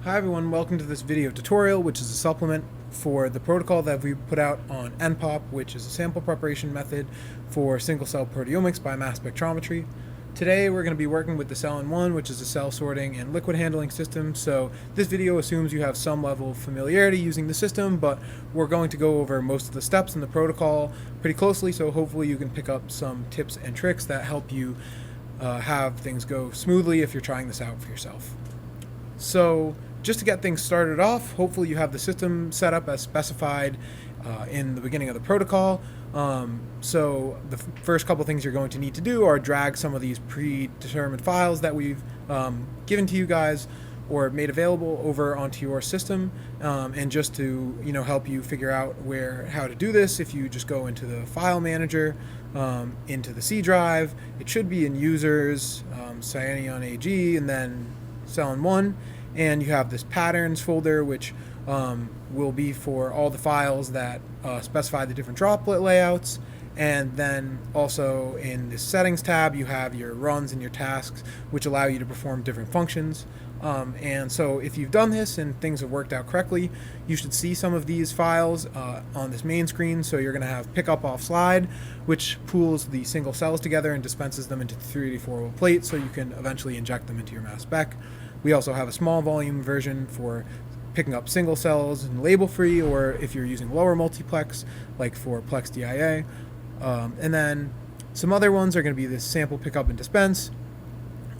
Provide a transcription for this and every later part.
Hi everyone, welcome to this video tutorial, which is a supplement for the protocol that we put out on nPOP, which is a sample preparation method for single-cell proteomics by mass spectrometry. Today we're going to be working with the Cell-in-One, which is a cell sorting and liquid handling system. So this video assumes you have some level of familiarity using the system, but we're going to go over most of the steps in the protocol pretty closely, so hopefully you can pick up some tips and tricks that help you have things go smoothly if you're trying this out for yourself. So just to get things started off, hopefully you have the system set up as specified in the beginning of the protocol. So the first couple things you're going to need to do are drag some of these predetermined files that we've given to you guys or made available over onto your system, and just to help you figure out how to do this, if you just go into the file manager, into the C drive, it should be in users, Cyanion AG, and then Cell-in-One, and you have this patterns folder, which will be for all the files that specify the different droplet layouts. And then also in the settings tab, you have your runs and your tasks, which allow you to perform different functions. And so if you've done this and things have worked out correctly, you should see some of these files on this main screen. So you're going to have pickup off slide, which pools the single cells together and dispenses them into the 384 plate, so you can eventually inject them into your mass spec. We also have a small volume version for picking up single cells and label free, or if you're using lower multiplex, like for Plex DIA. And then some other ones are going to be this sample pickup and dispense.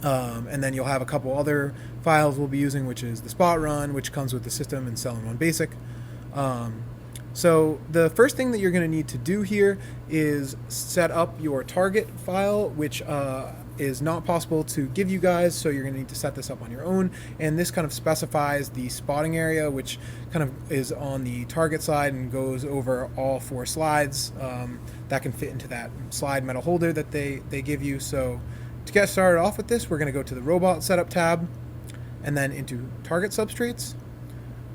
And then you'll have a couple other files we'll be using, which is the spot run, which comes with the system and Cell-in-One basic. So the first thing that you're going to need to do here is set up your target file, which is not possible to give you guys, so you're going to need to set this up on your own. And this kind of specifies the spotting area, which kind of is on the target side and goes over all 4 slides that can fit into that slide metal holder that they give you. So to get started off with this, we're going to go to the robot setup tab and then into target substrates.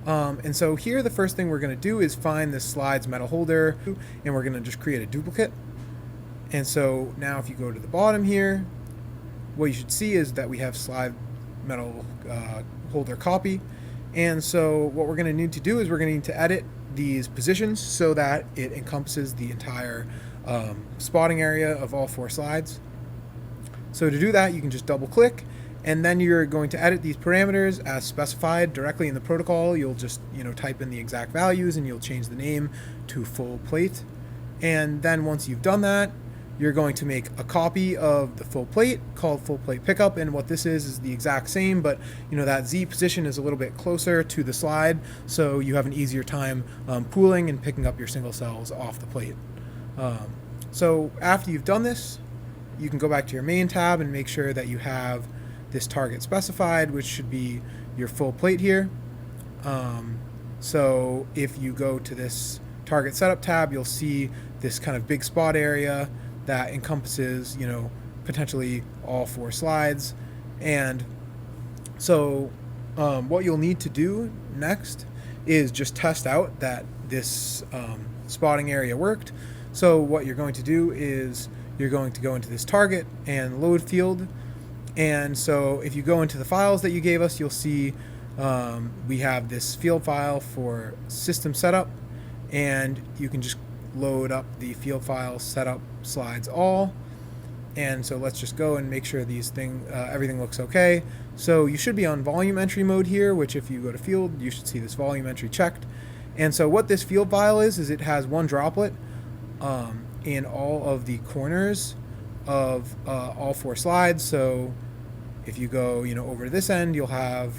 And so here the first thing we're going to do is find this slides metal holder, and we're going to just create a duplicate. And so now if you go to the bottom here, what you should see is that we have slide metal holder copy. And so what we're going to need to do is we're going to need to edit these positions so that it encompasses the entire spotting area of all 4 slides. So to do that, you can just double click, and then you're going to edit these parameters as specified directly in the protocol. You'll just type in the exact values, and you'll change the name to full plate. And then once you've done that, you're going to make a copy of the full plate called full plate pickup. And what this is the exact same, but that Z position is a little bit closer to the slide, so you have an easier time pooling and picking up your single cells off the plate. So after you've done this, you can go back to your main tab and make sure that you have this target specified, which should be your full plate here. So if you go to this target setup tab, you'll see this kind of big spot area that encompasses, potentially all 4 slides. And so what you'll need to do next is just test out that this spotting area worked. So what you're going to do is you're going to go into this target and load field. And so if you go into the files that you gave us, you'll see we have this field file for system setup, and you can just load up the field file setup slides all. And so let's just go and make sure everything looks okay. So you should be on volume entry mode here, which if you go to field, you should see this volume entry checked. And so what this field file is it has 1 droplet in all of the corners of all 4 slides. So if you go over to this end, you'll have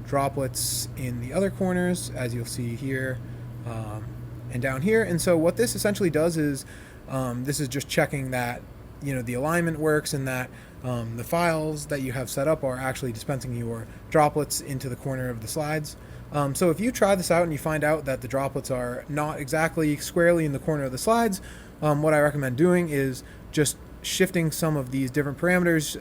droplets in the other corners, as you'll see here, and down here. And so what this essentially does is this is just checking that the alignment works, and that the files that you have set up are actually dispensing your droplets into the corner of the slides. So if you try this out and you find out that the droplets are not exactly squarely in the corner of the slides, what I recommend doing is just shifting some of these different parameters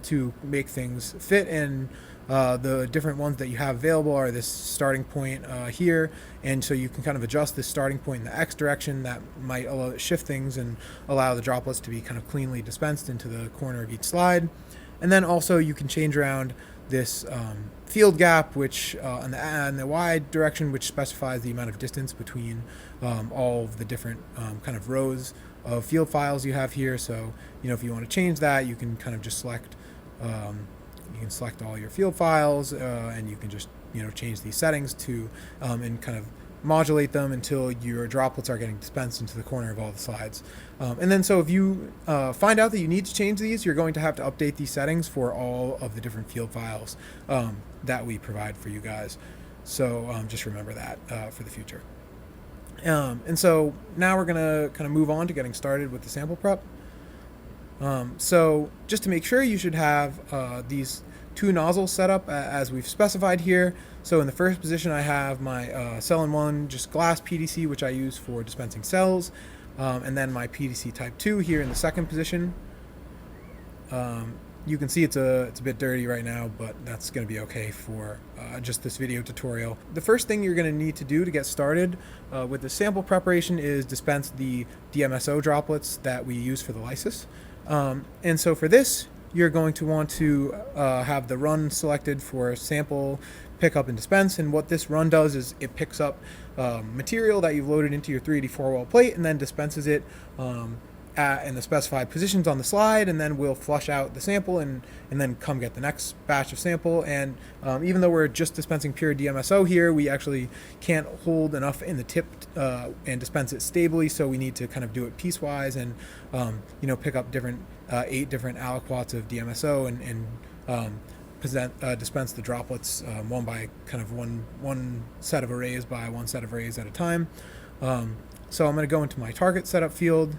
to make things fit. And the different ones that you have available are this starting point here, and so you can kind of adjust this starting point in the X direction. That might shift things and allow the droplets to be kind of cleanly dispensed into the corner of each slide. And then also you can change around this field gap, which on the Y direction, which specifies the amount of distance between all of the different kind of rows of field files you have here. So, if you want to change that, you can kind of just select, you can select all your field files, and you can just, change these settings to, and kind of modulate them until your droplets are getting dispensed into the corner of all the slides. And then so if you find out that you need to change these, you're going to have to update these settings for all of the different field files that we provide for you guys. So just remember that for the future. And so now we're going to kind of move on to getting started with the sample prep. So just to make sure, you should have these two nozzles set up as we've specified here. So in the first position, I have my cell-in-one just glass PDC, which I use for dispensing cells, and then my PDC type 2 here in the second position. You can see it's a bit dirty right now, but that's going to be okay for just this video tutorial. The first thing you're going to need to do to get started with the sample preparation is dispense the Dmso droplets that we use for the lysis. And so for this, you're going to want to have the run selected for sample, pick up, and dispense. And what this run does is it picks up material that you've loaded into your 3D 4-well plate and then dispenses it in the specified positions on the slide, and then we'll flush out the sample and then come get the next batch of sample. And even though we're just dispensing pure Dmso here, we actually can't hold enough in the tip and dispense it stably, so we need to kind of do it piecewise and pick up 8 different aliquots of Dmso and dispense the droplets one by kind of one set of arrays by one set of arrays at a time. So I'm going to go into my target setup field,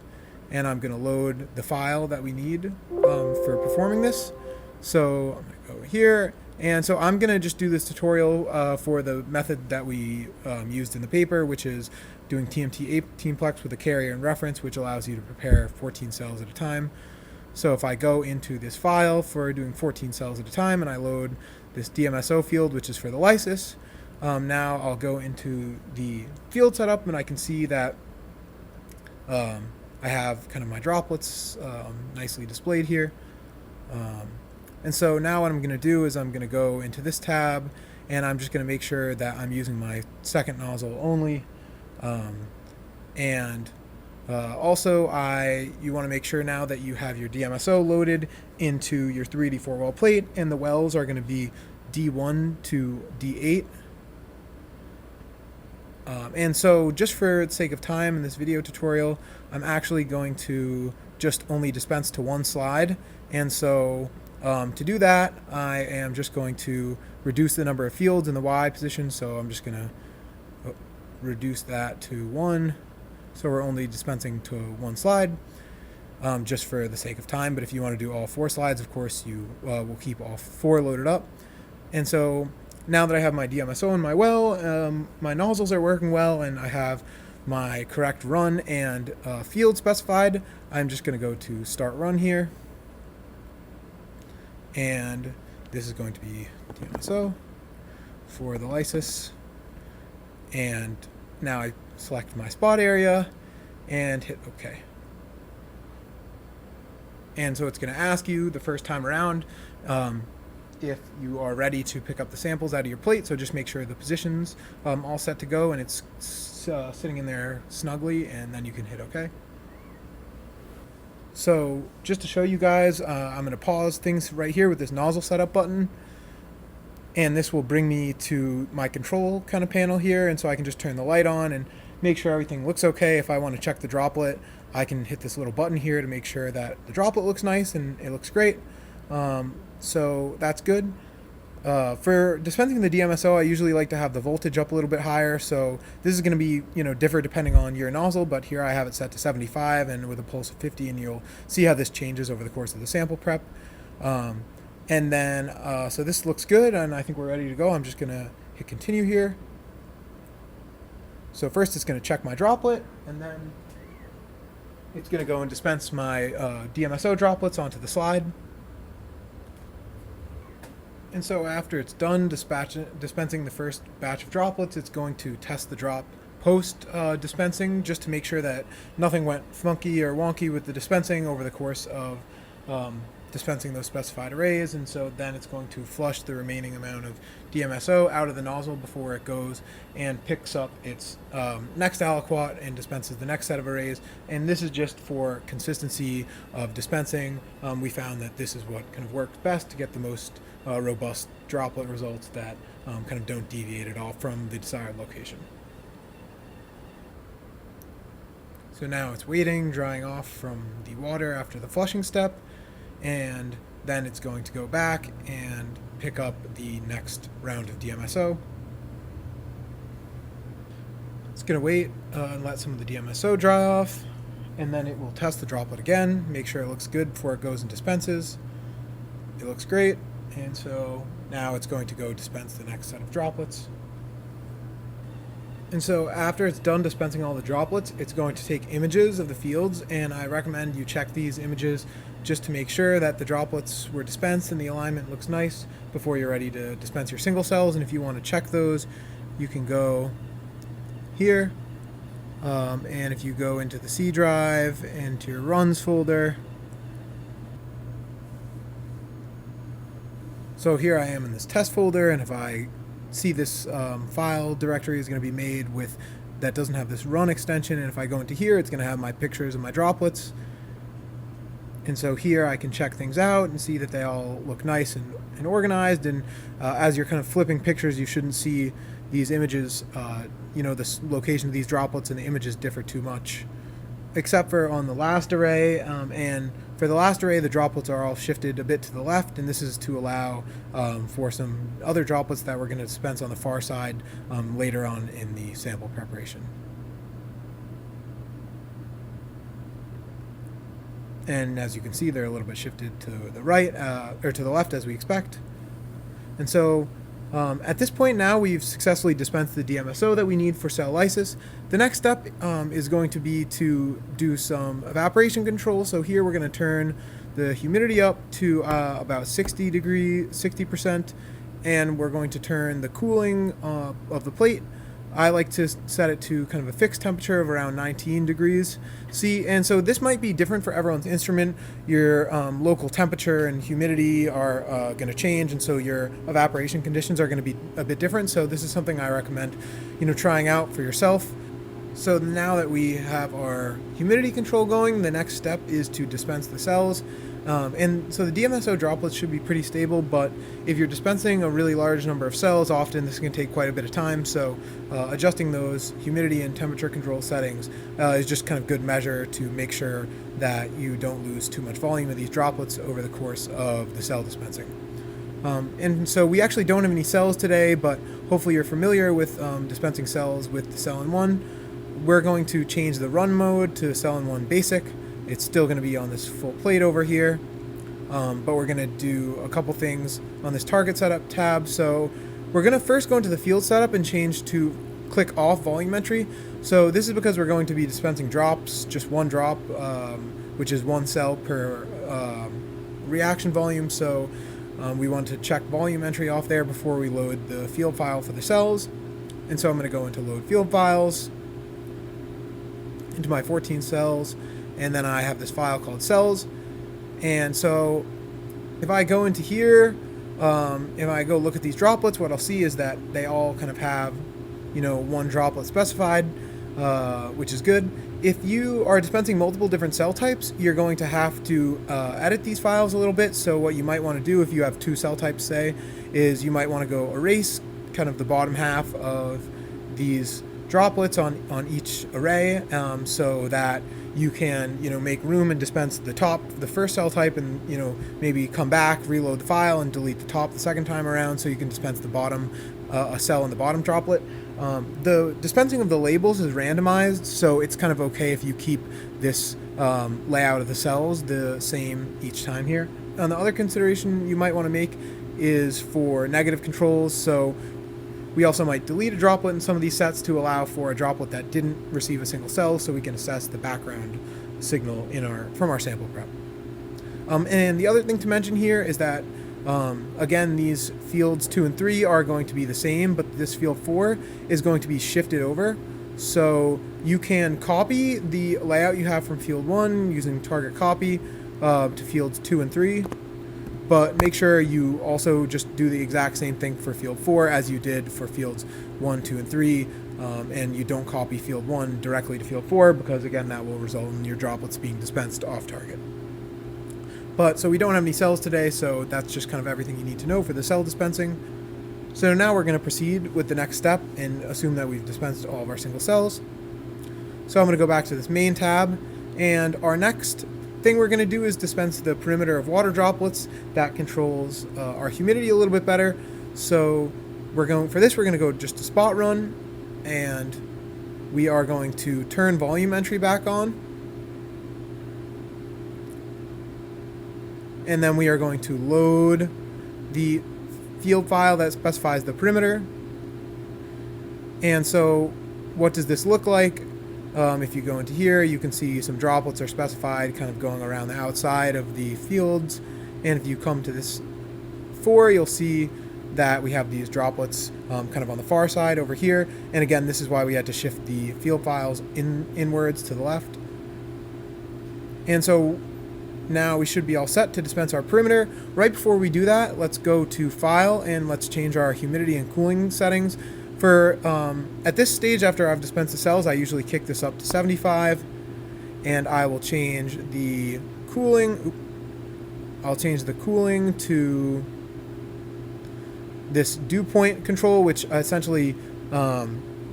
and I'm going to load the file that we need for performing this. So I'm going to go here, and so I'm going to just do this tutorial for the method that we used in the paper, which is doing TMT 18plex with a carrier and reference, which allows you to prepare 14 cells at a time. So if I go into this file for doing 14 cells at a time and I load this Dmso field, which is for the lysis, now I'll go into the field setup and I can see that I have kind of my droplets nicely displayed here. And so now what I'm going to do is I'm going to go into this tab, and I'm just going to make sure that I'm using my second nozzle only. Also, you want to make sure now that you have your Dmso loaded into your 3D 4-well plate, and the wells are going to be D1 to D8. And so just for the sake of time in this video tutorial, I'm actually going to just only dispense to one slide. And so to do that, I am just going to reduce the number of fields in the Y position. So I'm just going to reduce that to 1. So we're only dispensing to one slide, just for the sake of time. But if you want to do all 4 slides, of course, you will keep all 4 loaded up. And so now that I have my Dmso in my well, my nozzles are working well, and I have my correct run and field specified, I'm just going to go to Start Run here. And this is going to be Dmso for the lysis. And now I select my spot area and hit OK. And so it's going to ask you the first time around if you are ready to pick up the samples out of your plate. So just make sure the position's all set to go and it's sitting in there snugly, and then you can hit OK. So just to show you guys, I'm going to pause things right here with this nozzle setup button. And this will bring me to my control kind of panel here, and so I can just turn the light on and make sure everything looks okay. If I want to check the droplet, I can hit this little button here to make sure that the droplet looks nice and it looks great. So that's good. For dispensing the Dmso, I usually like to have the voltage up a little bit higher. So this is going to be, differ depending on your nozzle, but here I have it set to 75 and with a pulse of 50, and you'll see how this changes over the course of the sample prep. And then, so this looks good, and I think we're ready to go. I'm just going to hit continue here. So first it's going to check my droplet, and then it's going to go and dispense my Dmso droplets onto the slide. And so after it's done dispensing the first batch of droplets, it's going to test the drop post dispensing, just to make sure that nothing went funky or wonky with the dispensing over the course of dispensing those specified arrays, and so then it's going to flush the remaining amount of Dmso out of the nozzle before it goes and picks up its next aliquot and dispenses the next set of arrays. And this is just for consistency of dispensing. We found that this is what kind of worked best to get the most robust droplet results that kind of don't deviate at all from the desired location. So now it's waiting, drying off from the water after the flushing step, and then it's going to go back and pick up the next round of Dmso. It's going to wait and let some of the Dmso dry off, and then it will test the droplet again, make sure it looks good before it goes and dispenses. It looks great, and so now it's going to go dispense the next set of droplets. And so after it's done dispensing all the droplets, it's going to take images of the fields, and I recommend you check these images just to make sure that the droplets were dispensed and the alignment looks nice before you're ready to dispense your single cells. And if you want to check those, you can go here, and if you go into the C drive, into your runs folder. So here I am in this test folder, and if I see this file directory is going to be made with that doesn't have this run extension, and if I go into here, it's going to have my pictures of my droplets. And so here I can check things out and see that they all look nice and organized, and as you're kind of flipping pictures, you shouldn't see these images, the location of these droplets and the images differ too much, except for on the last array. And for the last array, the droplets are all shifted a bit to the left, and this is to allow for some other droplets that we're going to dispense on the far side later on in the sample preparation. And as you can see, they're a little bit shifted to the right, or to the left as we expect. And so at this point now, we've successfully dispensed the Dmso that we need for cell lysis. The next step is going to be to do some evaporation control. So here we're going to turn the humidity up to about 60%, and we're going to turn the cooling of the plate. I like to set it to kind of a fixed temperature of around 19 degrees C. And so this might be different for everyone's instrument. Your local temperature and humidity are going to change, and so your evaporation conditions are going to be a bit different. So this is something I recommend, trying out for yourself. So now that we have our humidity control going, the next step is to dispense the cells. And so the Dmso droplets should be pretty stable, but if you're dispensing a really large number of cells, often this can take quite a bit of time. So adjusting those humidity and temperature control settings is just kind of good measure to make sure that you don't lose too much volume of these droplets over the course of the cell dispensing. And so we actually don't have any cells today, but hopefully you're familiar with dispensing cells with the cell-in-one. We're going to change the run mode to cell-in-one basic. It's still going to be on this full plate over here, but we're going to do a couple things on this target setup tab. So we're going to first go into the field setup and change to click off volumetry. So this is because we're going to be dispensing drops, just one drop, which is one cell per reaction volume. So we want to check volume entry off there before we load the field file for the cells. And so I'm going to go into load field files, into my 14 cells, and then I have this file called cells. And so if I go into here, if I go look at these droplets, what I'll see is that they all kind of have, one droplet specified, which is good. If you are dispensing multiple different cell types, you're going to have to edit these files a little bit. So what you might want to do if you have two cell types, say, is you might want to go erase kind of the bottom half of these droplets on each array, so that you can make room and dispense the first cell type, and maybe come back, reload the file, and delete the top the second time around, so you can dispense the bottom a cell in the bottom droplet. The dispensing of the labels is randomized, so it's kind of okay if you keep this layout of the cells the same each time here. And the other consideration you might want to make is for negative controls. So we also might delete a droplet in some of these sets to allow for a droplet that didn't receive a single cell, so we can assess the background signal from our sample prep. And the other thing to mention here is that, again, these fields 2 and 3 are going to be the same, but this field 4 is going to be shifted over. So you can copy the layout you have from field 1 using target copy to fields 2 and 3. But make sure you also just do the exact same thing for field 4 as you did for fields 1, 2, and 3, and you don't copy field 1 directly to field 4, because again that will result in your droplets being dispensed off target. But so we don't have any cells today, so that's just kind of everything you need to know for the cell dispensing. So now we're going to proceed with the next step and assume that we've dispensed all of our single cells. So I'm going to go back to this main tab, and our next thing we're going to do is dispense the perimeter of water droplets. That controls our humidity a little bit better. So we're going to go just to spot run, and we are going to turn volume entry back on. And then we are going to load the field file that specifies the perimeter. And so what does this look like? If you go into here, you can see some droplets are specified kind of going around the outside of the fields. And if you come to this 4, you'll see that we have these droplets kind of on the far side over here. And again, this is why we had to shift the field files inwards to the left. And so now we should be all set to dispense our perimeter. Right before we do that, let's go to File and let's change our humidity and cooling settings. For at this stage, after I've dispensed the cells, I usually kick this up to 75, and I will change the cooling. I'll change the cooling to this dew point control, which essentially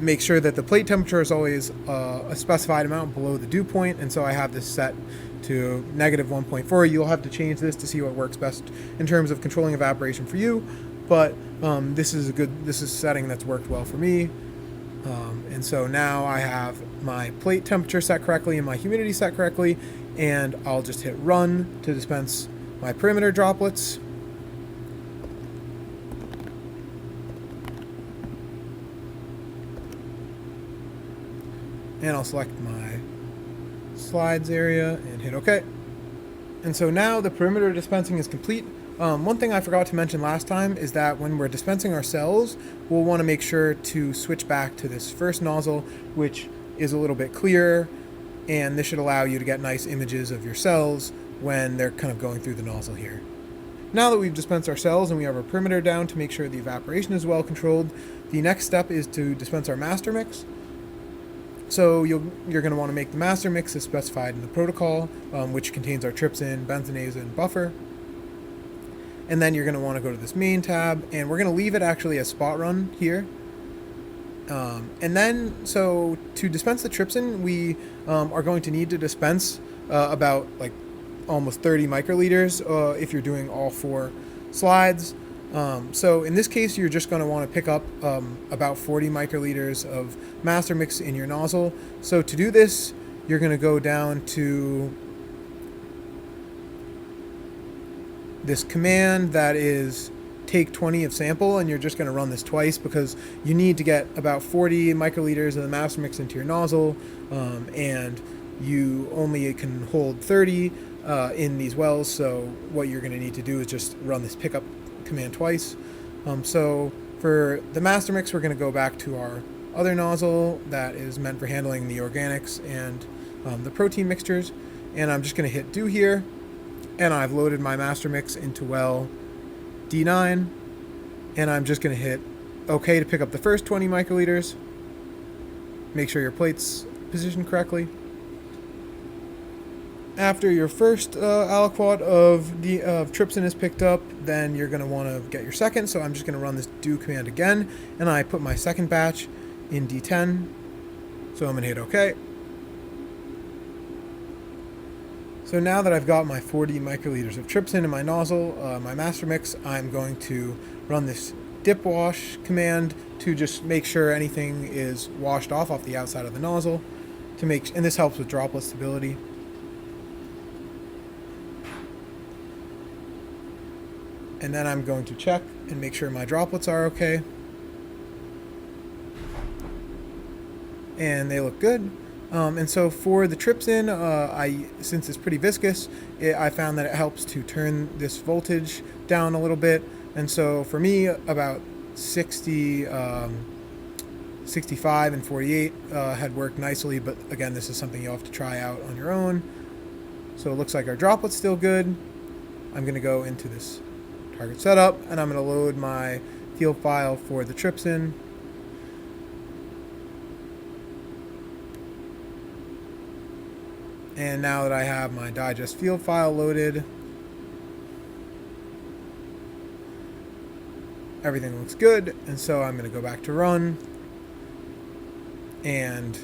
makes sure that the plate temperature is always a specified amount below the dew point, and so I have this set to -1.4. You'll have to change this to see what works best in terms of controlling evaporation for you, but this is a setting that's worked well for me. And so now I have my plate temperature set correctly and my humidity set correctly, and I'll just hit run to dispense my perimeter droplets. And I'll select my slides area and hit OK. And so now the perimeter dispensing is complete. One thing I forgot to mention last time is that when we're dispensing our cells, we'll want to make sure to switch back to this first nozzle, which is a little bit clearer, and this should allow you to get nice images of your cells when they're kind of going through the nozzle here. Now that we've dispensed our cells and we have our perimeter down to make sure the evaporation is well controlled, the next step is to dispense our master mix. So you're going to want to make the master mix as specified in the protocol, which contains our trypsin, benzonase, and buffer. And then you're going to want to go to this main tab, and we're going to leave it actually as spot run here. And then, so to dispense the trypsin, we are going to need to dispense about like almost 30 microliters if you're doing all 4 slides. So in this case, you're just going to want to pick up about 40 microliters of master mix in your nozzle. So to do this, you're going to go down to this command that is take 20 of sample, and you're just going to run this twice because you need to get about 40 microliters of the master mix into your nozzle, and you only can hold 30 in these wells. So what you're going to need to do is just run this pickup command twice. So for the master mix, we're going to go back to our other nozzle that is meant for handling the organics and the protein mixtures, and I'm just going to hit do here, and I've loaded my master mix into well D9, and I'm just going to hit OK to pick up the first 20 microliters. Make sure your plate's positioned correctly. After your first aliquot of trypsin is picked up, then you're going to want to get your second. So I'm just going to run this do command again, and I put my second batch in D10. So I'm going to hit OK. So now that I've got my 40 microliters of trypsin in my nozzle, my master mix, I'm going to run this dip wash command to just make sure anything is washed off the outside of the nozzle, and this helps with droplet stability. And then I'm going to check and make sure my droplets are okay. And they look good. And so for the trypsin, since it's pretty viscous, I found that it helps to turn this voltage down a little bit. And so for me, about 60, 65 and 48 had worked nicely. But again, this is something you'll have to try out on your own. So it looks like our droplet's still good. I'm going to go into this target setup, and I'm going to load my field file for the trypsin. And now that I have my digest field file loaded, everything looks good, and so I'm going to go back to run, and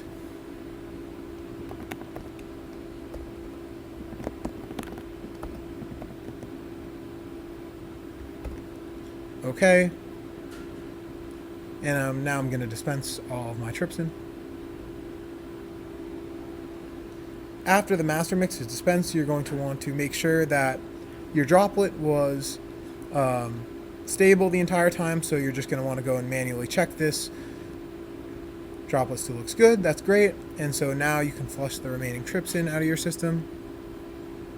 okay, and now I'm going to dispense all of my trypsin. After the master mix is dispensed, you're going to want to make sure that your droplet was stable the entire time, so you're just going to want to go and manually check this. Droplet still looks good, that's great, and so now you can flush the remaining trypsin out of your system.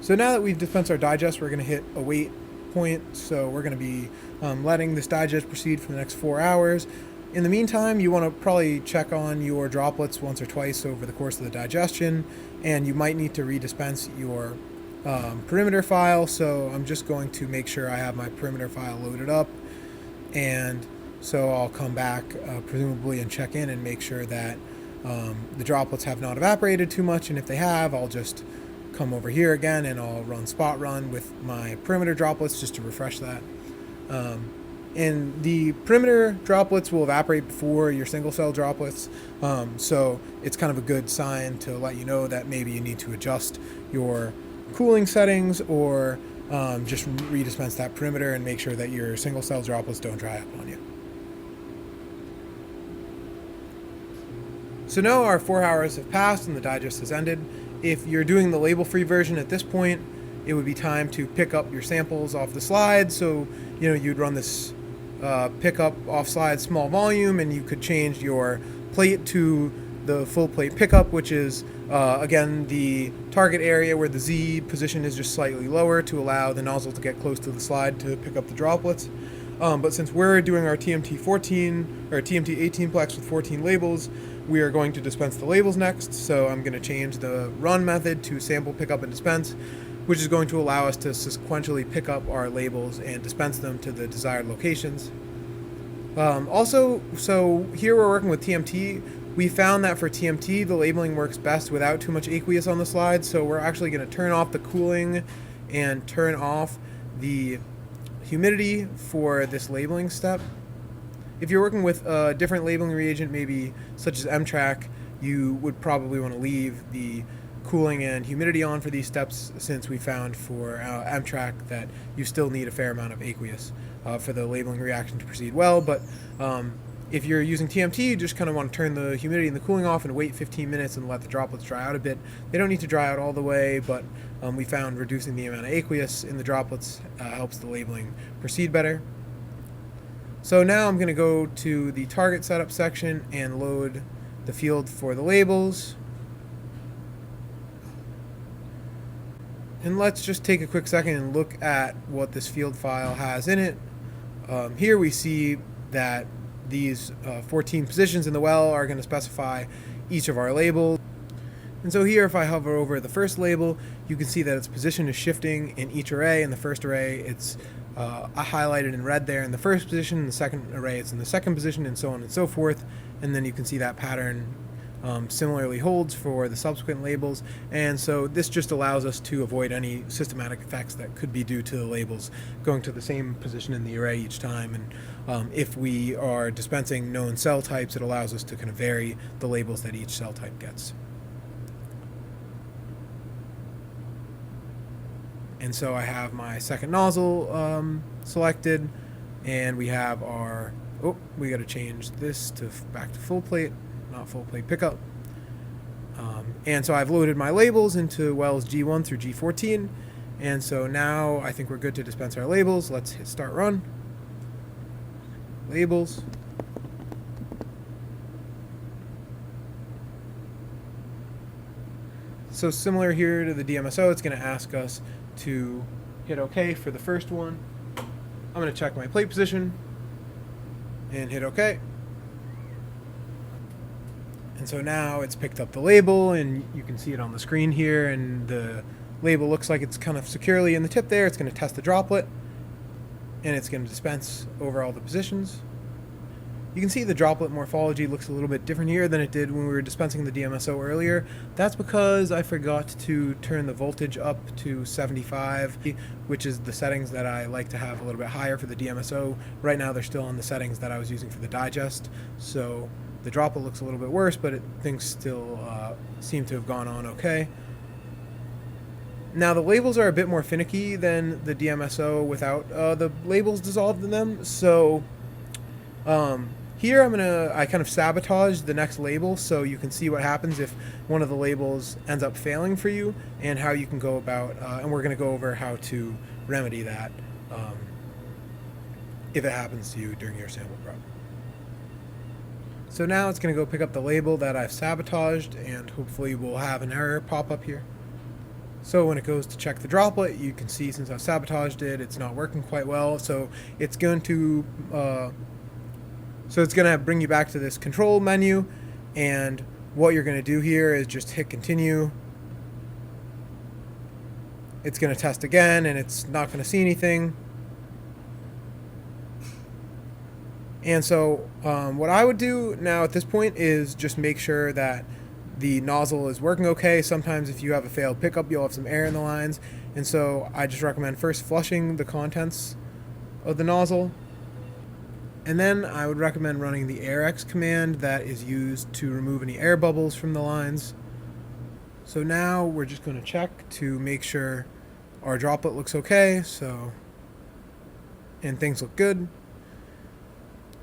So now that we've dispensed our digest, we're going to hit a wait point, so we're going to be letting this digest proceed for the next 4 hours. In the meantime, you want to probably check on your droplets once or twice over the course of the digestion, and you might need to redispense your perimeter file, so I'm just going to make sure I have my perimeter file loaded up, and so I'll come back presumably and check in and make sure that the droplets have not evaporated too much, and if they have, I'll just come over here again and I'll run spot run with my perimeter droplets just to refresh that. And the perimeter droplets will evaporate before your single cell droplets, so it's kind of a good sign to let you know that maybe you need to adjust your cooling settings or just redispense that perimeter and make sure that your single cell droplets don't dry up on you. So now our 4 hours have passed and the digest has ended. If you're doing the label-free version at this point, it would be time to pick up your samples off the slide. So, you'd run this pick up off slide small volume, and you could change your plate to the full plate pickup, which is again the target area where the Z position is just slightly lower to allow the nozzle to get close to the slide to pick up the droplets. But since we're doing our TMT 14 or TMT 18 plex with 14 labels, we are going to dispense the labels next. So I'm going to change the run method to sample pickup and dispense, which is going to allow us to sequentially pick up our labels and dispense them to the desired locations. Also, so here we're working with TMT. We found that for TMT, the labeling works best without too much aqueous on the slide, so we're actually going to turn off the cooling and turn off the humidity for this labeling step. If you're working with a different labeling reagent, maybe such as MTRAC, you would probably want to leave the cooling and humidity on for these steps, since we found for MTRAC that you still need a fair amount of aqueous for the labeling reaction to proceed well. But if you're using TMT, you just kind of want to turn the humidity and the cooling off and wait 15 minutes and let the droplets dry out a bit. They don't need to dry out all the way, but we found reducing the amount of aqueous in the droplets helps the labeling proceed better. So now I'm going to go to the target setup section and load the field for the labels. And let's just take a quick second and look at what this field file has in it. Here we see that these 14 positions in the well are going to specify each of our labels. And so here, if I hover over the first label, you can see that its position is shifting in each array. In the first array, it's highlighted in red there in the first position. In the second array, it's in the second position, and so on and so forth. And then you can see that pattern similarly holds for the subsequent labels. And so this just allows us to avoid any systematic effects that could be due to the labels going to the same position in the array each time. And if we are dispensing known cell types, it allows us to kind of vary the labels that each cell type gets. And so I have my second nozzle selected, and we have our, we got to change this to back to full plate, not full plate pickup. And so I've loaded my labels into wells G1 through G14, and so now I think we're good to dispense our labels. Let's hit start run. Labels. So similar here to the Dmso, it's going to ask us to hit OK for the first one. I'm going to check my plate position and hit OK. And so now it's picked up the label, and you can see it on the screen here, and the label looks like it's kind of securely in the tip there. It's going to test the droplet. and it's going to dispense over all the positions. You can see the droplet morphology looks a little bit different here than it did when we were dispensing the Dmso earlier. That's because I forgot to turn the voltage up to 75, which is the settings that I like to have a little bit higher for the Dmso. Right now they're still on the settings that I was using for the digest, so the droplet looks a little bit worse, but things still seem to have gone on okay. Now the labels are a bit more finicky than the Dmso without the labels dissolved in them, so here I kind of sabotage the next label so you can see what happens if one of the labels ends up failing for you and how you can go about, and we're going to go over how to remedy that if it happens to you during your sample prep. So now it's going to go pick up the label that I've sabotaged, and hopefully we'll have an error pop up here. So when it goes to check the droplet, you can see since I've sabotaged it, it's not working quite well, so it's going to bring you back to this control menu, and what you're going to do here is just hit continue. It's going to test again, and it's not going to see anything. And so what I would do now at this point is just make sure that the nozzle is working okay. Sometimes if you have a failed pickup, you'll have some air in the lines, and so I just recommend first flushing the contents of the nozzle. And then I would recommend running the AirX command that is used to remove any air bubbles from the lines. So now we're just going to check to make sure our droplet looks okay, and things look good.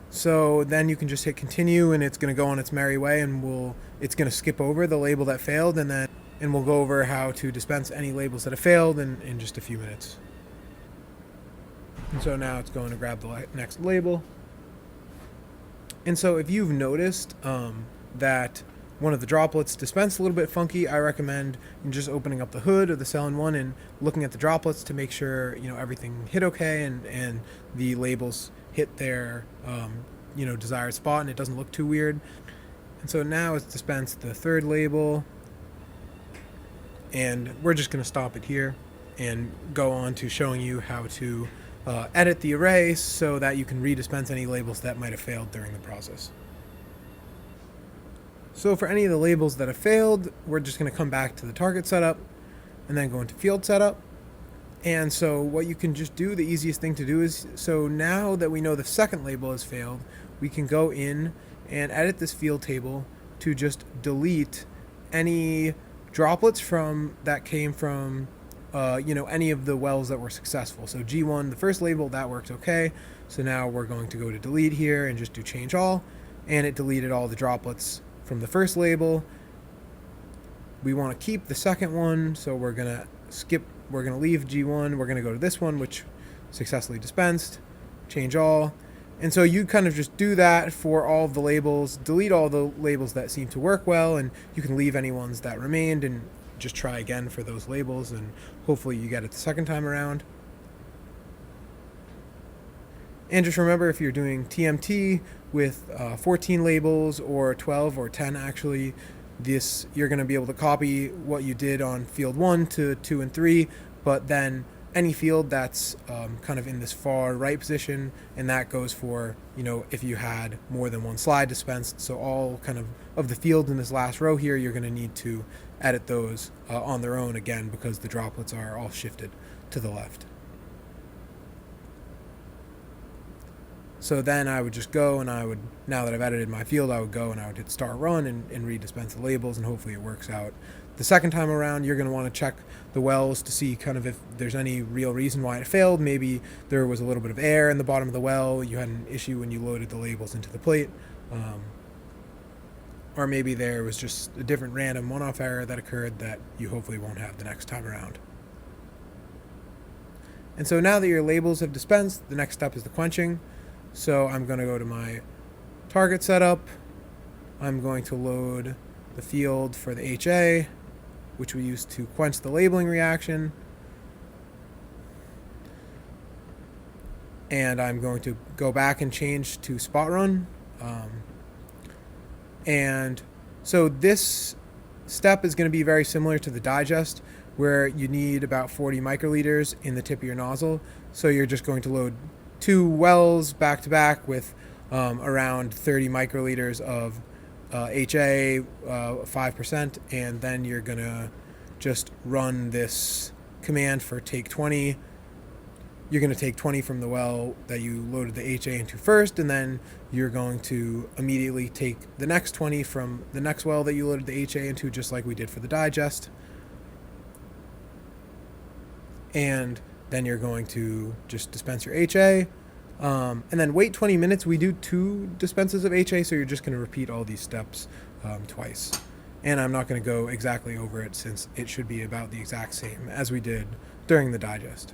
So then you can just hit continue, and it's going to go on its merry way, and it's going to skip over the label that failed, and we'll go over how to dispense any labels that have failed in just a few minutes. And so now it's going to grab the next label. And so if you've noticed that one of the droplets dispensed a little bit funky, I recommend just opening up the hood of the cell in one and looking at the droplets to make sure everything hit okay and the labels hit their desired spot and it doesn't look too weird. And so now it's dispensed the third label, and we're just going to stop it here and go on to showing you how to edit the array so that you can redispense any labels that might have failed during the process. So for any of the labels that have failed, we're just going to come back to the target setup and then go into field setup. And so what you can just do, the easiest thing to do is, so now that we know the second label has failed, we can go in and edit this field table to just delete any droplets that came from any of the wells that were successful. So G1, the first label, that worked okay. So now we're going to go to delete here and just do change all, and it deleted all the droplets from the first label. We want to keep the second one, so we're going to leave G1, we're going to go to this one, which successfully dispensed, change all. And so you kind of just do that for all of the labels, delete all the labels that seem to work well, and you can leave any ones that remained and just try again for those labels, and hopefully you get it the second time around. And just remember, if you're doing TMT with 14 labels or 12 or 10 actually, you're going to be able to copy what you did on field 1 to 2 and 3, but then any field that's kind of in this far right position, and that goes for, if you had more than one slide dispensed. So all kind of the fields in this last row here, you're going to need to edit those on their own again, because the droplets are all shifted to the left. So then I would just go and now that I've edited my field, I would go and I would hit start run and redispense the labels, and hopefully it works out. The second time around, you're going to want to check the wells to see kind of if there's any real reason why it failed. Maybe there was a little bit of air in the bottom of the well, you had an issue when you loaded the labels into the plate, or maybe there was just a different random one-off error that occurred that you hopefully won't have the next time around. And so now that your labels have dispensed, the next step is the quenching. So I'm going to go to my target setup. I'm going to load the field for the HA, which we use to quench the labeling reaction. And I'm going to go back and change to spot run. And so this step is going to be very similar to the digest, where you need about 40 microliters in the tip of your nozzle. So you're just going to load 2 wells back to back with around 30 microliters of HA, 5%, and then you're gonna just run this command for take 20. You're going to take 20 from the well that you loaded the HA into first, and then you're going to immediately take the next 20 from the next well that you loaded the HA into, just like we did for the digest. And then you're going to just dispense your HA, and then wait 20 minutes. We do 2 dispenses of HA, so you're just going to repeat all these steps twice. And I'm not going to go exactly over it, since it should be about the exact same as we did during the digest.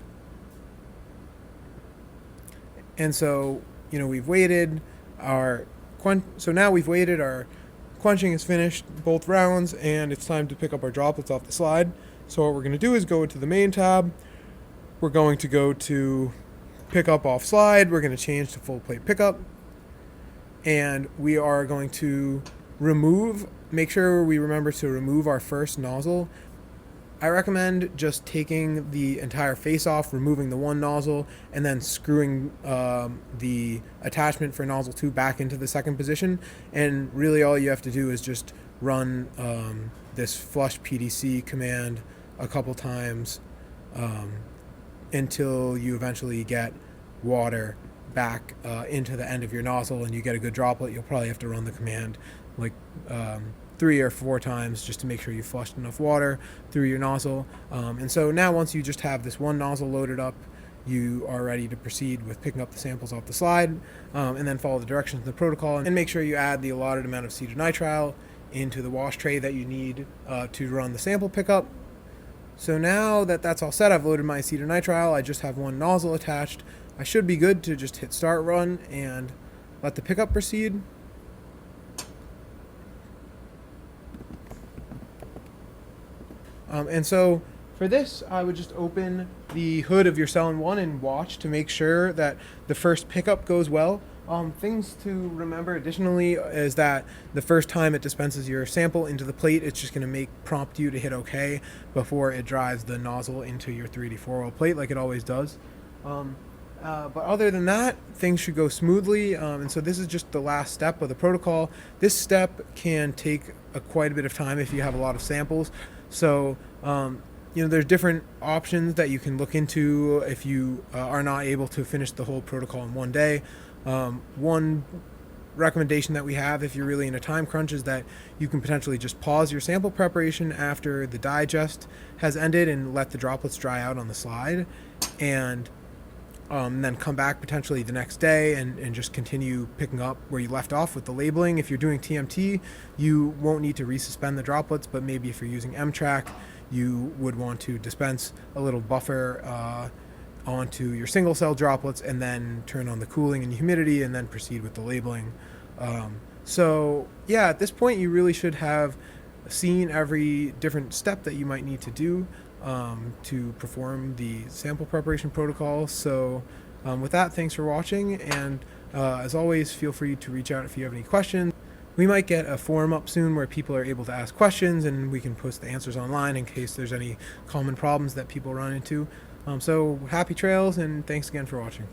And so, we've waited our quenching is finished, both rounds, and it's time to pick up our droplets off the slide. So what we're going to do is go into the main tab. We're going to go to pick up off slide. We're going to change to full plate pickup. And we are going to make sure we remember to remove our first nozzle. I recommend just taking the entire face off, removing the one nozzle, and then screwing the attachment for nozzle 2 back into the second position. And really all you have to do is just run this flush PDC command a couple times until you eventually get water back into the end of your nozzle and you get a good droplet. You'll probably have to run the command like 3 or 4 times just to make sure you flushed enough water through your nozzle. And so now once you just have this one nozzle loaded up, you are ready to proceed with picking up the samples off the slide, and then follow the directions of the protocol, and make sure you add the allotted amount of acetonitrile into the wash tray that you need to run the sample pickup. So now that that's all set, I've loaded my acetonitrile. I just have one nozzle attached. I should be good to just hit start run and let the pickup proceed. And so for this, I would just open the hood of your cell in 1 and watch to make sure that the first pickup goes well. Things to remember additionally is that the first time it dispenses your sample into the plate, it's just going to prompt you to hit OK before it drives the nozzle into your 384 well plate like it always does. But other than that, things should go smoothly. And so this is just the last step of the protocol. This step can take quite a bit of time if you have a lot of samples. So, there's different options that you can look into if you are not able to finish the whole protocol in one day. One recommendation that we have if you're really in a time crunch is that you can potentially just pause your sample preparation after the digest has ended and let the droplets dry out on the slide, and then come back potentially the next day and just continue picking up where you left off with the labeling. If you're doing TMT, you won't need to resuspend the droplets, but maybe if you're using MTRAC, you would want to dispense a little buffer onto your single cell droplets and then turn on the cooling and humidity and then proceed with the labeling. So yeah, at this point you really should have seen every different step that you might need to do to perform the sample preparation protocol. So with that, thanks for watching, and as always, feel free to reach out if you have any questions. We might get a forum up soon where people are able to ask questions and we can post the answers online in case there's any common problems that people run into. So happy trails, and thanks again for watching.